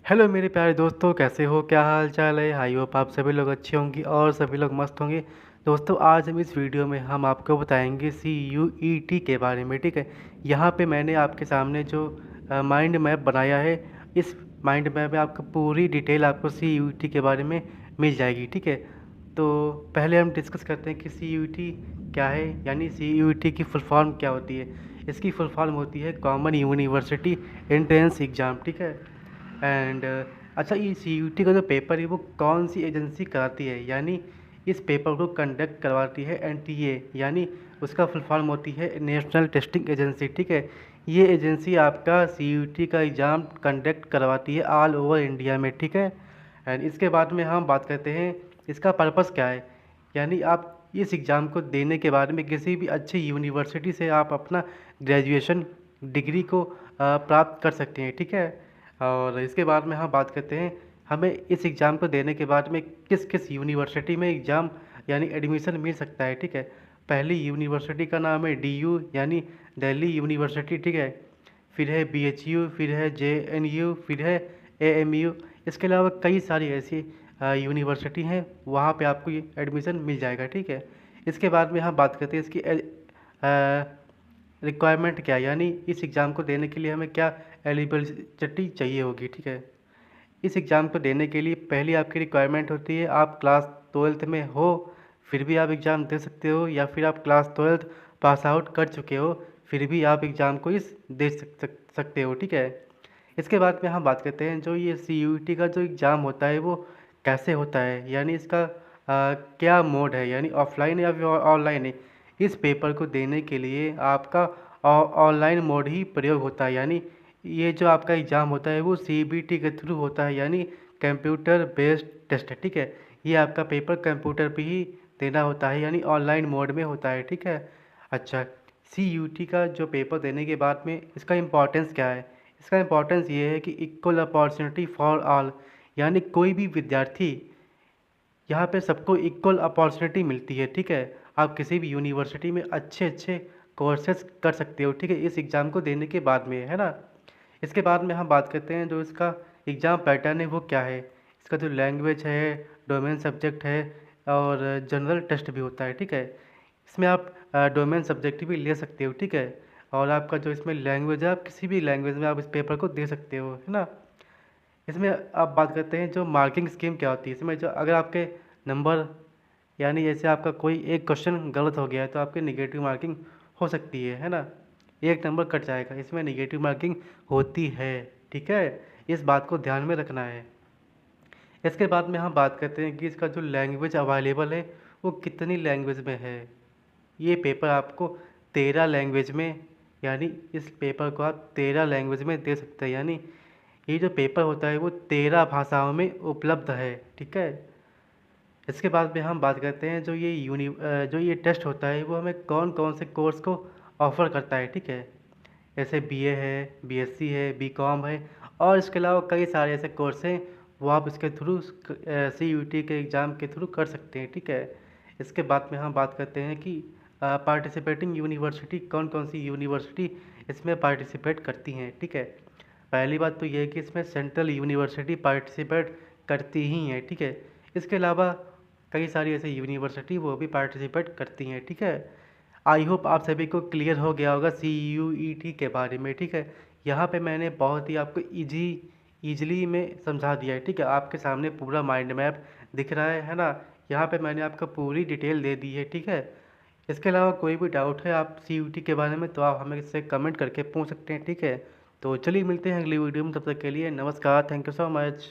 Hello मेरे प्यारे दोस्तों, कैसे हो? क्या हाल चाल है? आई होप आप सभी लोग अच्छे होंगे और सभी लोग मस्त होंगे। दोस्तों, आज हम इस वीडियो में हम आपको बताएंगे CUET के बारे में। ठीक है, यहाँ पे मैंने आपके सामने जो माइंड मैप बनाया है, इस माइंड मैप में आपको पूरी डिटेल आपको CUET के बारे में मिल जाएगी। ठीक है, तो पहले हम डिस्कस करते हैं कि CUET क्या है, यानी CUET की फुल फॉर्म क्या होती है। इसकी फुल फॉर्म होती है कॉमन यूनिवर्सिटी एंट्रेंस एग्ज़ाम। ठीक है, एंड अच्छा, ये CUET का जो पेपर है वो कौन सी एजेंसी कराती है, यानी इस पेपर को कंडक्ट करवाती है NTA, यानी उसका फुल फॉर्म होती है नेशनल टेस्टिंग एजेंसी। ठीक है, ये एजेंसी आपका CUET का एग्ज़ाम कंडक्ट करवाती है ऑल ओवर इंडिया में। ठीक है, एंड इसके बाद में हम बात करते हैं इसका पर्पस क्या है, यानी आप इस एग्ज़ाम को देने के बाद में किसी भी अच्छी यूनिवर्सिटी से आप अपना ग्रेजुएशन डिग्री को प्राप्त कर सकते हैं। ठीक है, और इसके बाद में हम बात करते हैं हमें इस एग्ज़ाम को देने के बाद में किस किस यूनिवर्सिटी में एग्ज़ाम यानी एडमिशन मिल सकता है। ठीक है, पहली यूनिवर्सिटी का नाम है DU यानी दिल्ली यूनिवर्सिटी। ठीक है, फिर है BHU, फिर है JNU, फिर है AMU। इसके अलावा कई सारी ऐसी यूनिवर्सिटी हैं, वहाँ पे आपको ये एडमिशन मिल जाएगा। ठीक है, इसके बाद में हम बात करते हैं इसकी रिक्वायरमेंट क्या है, यानी इस एग्ज़ाम को देने के लिए हमें क्या एलिजिबिलिटी चाहिए होगी। ठीक है, इस एग्ज़ाम को देने के लिए पहली आपकी रिक्वायरमेंट होती है आप क्लास 12th में हो, फिर भी आप एग्ज़ाम दे सकते हो, या फिर आप क्लास 12th पास आउट कर चुके हो, फिर भी आप एग्ज़ाम को इस दे सकते हो। ठीक है, इसके बाद में हम बात करते हैं जो ये CUET का जो एग्ज़ाम होता है वो कैसे होता है, यानी इसका क्या मोड है, यानी ऑफलाइन या फिर ऑनलाइन है। इस पेपर को देने के लिए आपका ऑनलाइन मोड ही प्रयोग होता है, यानी ये जो आपका एग्ज़ाम होता है वो CBT के थ्रू होता है, यानी कंप्यूटर बेस्ड टेस्ट है। ठीक है, ये आपका पेपर कंप्यूटर पे ही देना होता है, यानी ऑनलाइन मोड में होता है। ठीक है, अच्छा, CUET का जो पेपर देने के बाद में इसका इम्पोर्टेंस क्या है? इसका इम्पोर्टेंस ये है कि इक्वल अपॉर्चुनिटी फॉर ऑल, यानी कोई भी विद्यार्थी, यहाँ पे सबको इक्वल अपॉर्चुनिटी मिलती है। ठीक है, आप किसी भी यूनिवर्सिटी में अच्छे अच्छे कोर्सेज कर सकते हो। ठीक है, इस एग्ज़ाम को देने के बाद में, है ना। इसके बाद में हम बात करते हैं जो इसका एग्ज़ाम पैटर्न है वो क्या है। इसका जो लैंग्वेज है, डोमेन सब्जेक्ट है, और जनरल टेस्ट भी होता है। ठीक है, इसमें आप डोमेन सब्जेक्ट भी ले सकते हो। ठीक है, और आपका जो इसमें लैंग्वेज है, आप किसी भी लैंग्वेज में आप इस पेपर को दे सकते हो, है ना। इसमें आप बात करते हैं जो मार्किंग स्कीम क्या होती है। इसमें जो अगर आपके नंबर, यानी जैसे आपका कोई एक क्वेश्चन गलत हो गया है तो आपकी निगेटिव मार्किंग हो सकती है ना, एक नंबर कट जाएगा, इसमें निगेटिव मार्किंग होती है। ठीक है, इस बात को ध्यान में रखना है। इसके बाद में हम बात करते हैं कि इसका जो लैंग्वेज अवेलेबल है वो कितनी लैंग्वेज में है। ये पेपर आपको 13 लैंग्वेज में, यानी इस पेपर को आप 13 लैंग्वेज में दे सकते हैं, यानी ये जो पेपर होता है वो 13 भाषाओं में उपलब्ध है। ठीक है, इसके बाद में हम बात करते हैं जो ये टेस्ट होता है वो हमें कौन कौन से कोर्स को ऑफ़र करता है। ठीक है, जैसे BA है, BSc है, BCom है, और इसके अलावा कई सारे ऐसे कोर्स हैं वो आप इसके थ्रू CUET के एग्ज़ाम के थ्रू कर सकते हैं। ठीक है, इसके बाद में हम बात करते हैं कि पार्टिसिपेटिंग यूनिवर्सिटी कौन कौन सी यूनिवर्सिटी इसमें पार्टिसिपेट करती हैं। ठीक है, पहली बात तो ये है कि इसमें सेंट्रल यूनिवर्सिटी पार्टिसिपेट करती ही हैं। ठीक है, इसके अलावा कई सारी ऐसी यूनिवर्सिटी वो भी पार्टिसिपेट करती हैं। ठीक है, आई होप आप सभी को क्लियर हो गया होगा CUET के बारे में। ठीक है, यहाँ पे मैंने बहुत ही आपको ईजिली में समझा दिया है। ठीक है, आपके सामने पूरा माइंड मैप दिख रहा है ना। यहाँ पे मैंने आपको पूरी डिटेल दे दी है। ठीक है, इसके अलावा कोई भी डाउट है आप CUET के बारे में तो आप हमें इससे कमेंट करके पूछ सकते हैं। ठीक है, तो चलिए मिलते हैं अगली वीडियो में, तब तक के लिए नमस्कार, थैंक यू सो मच।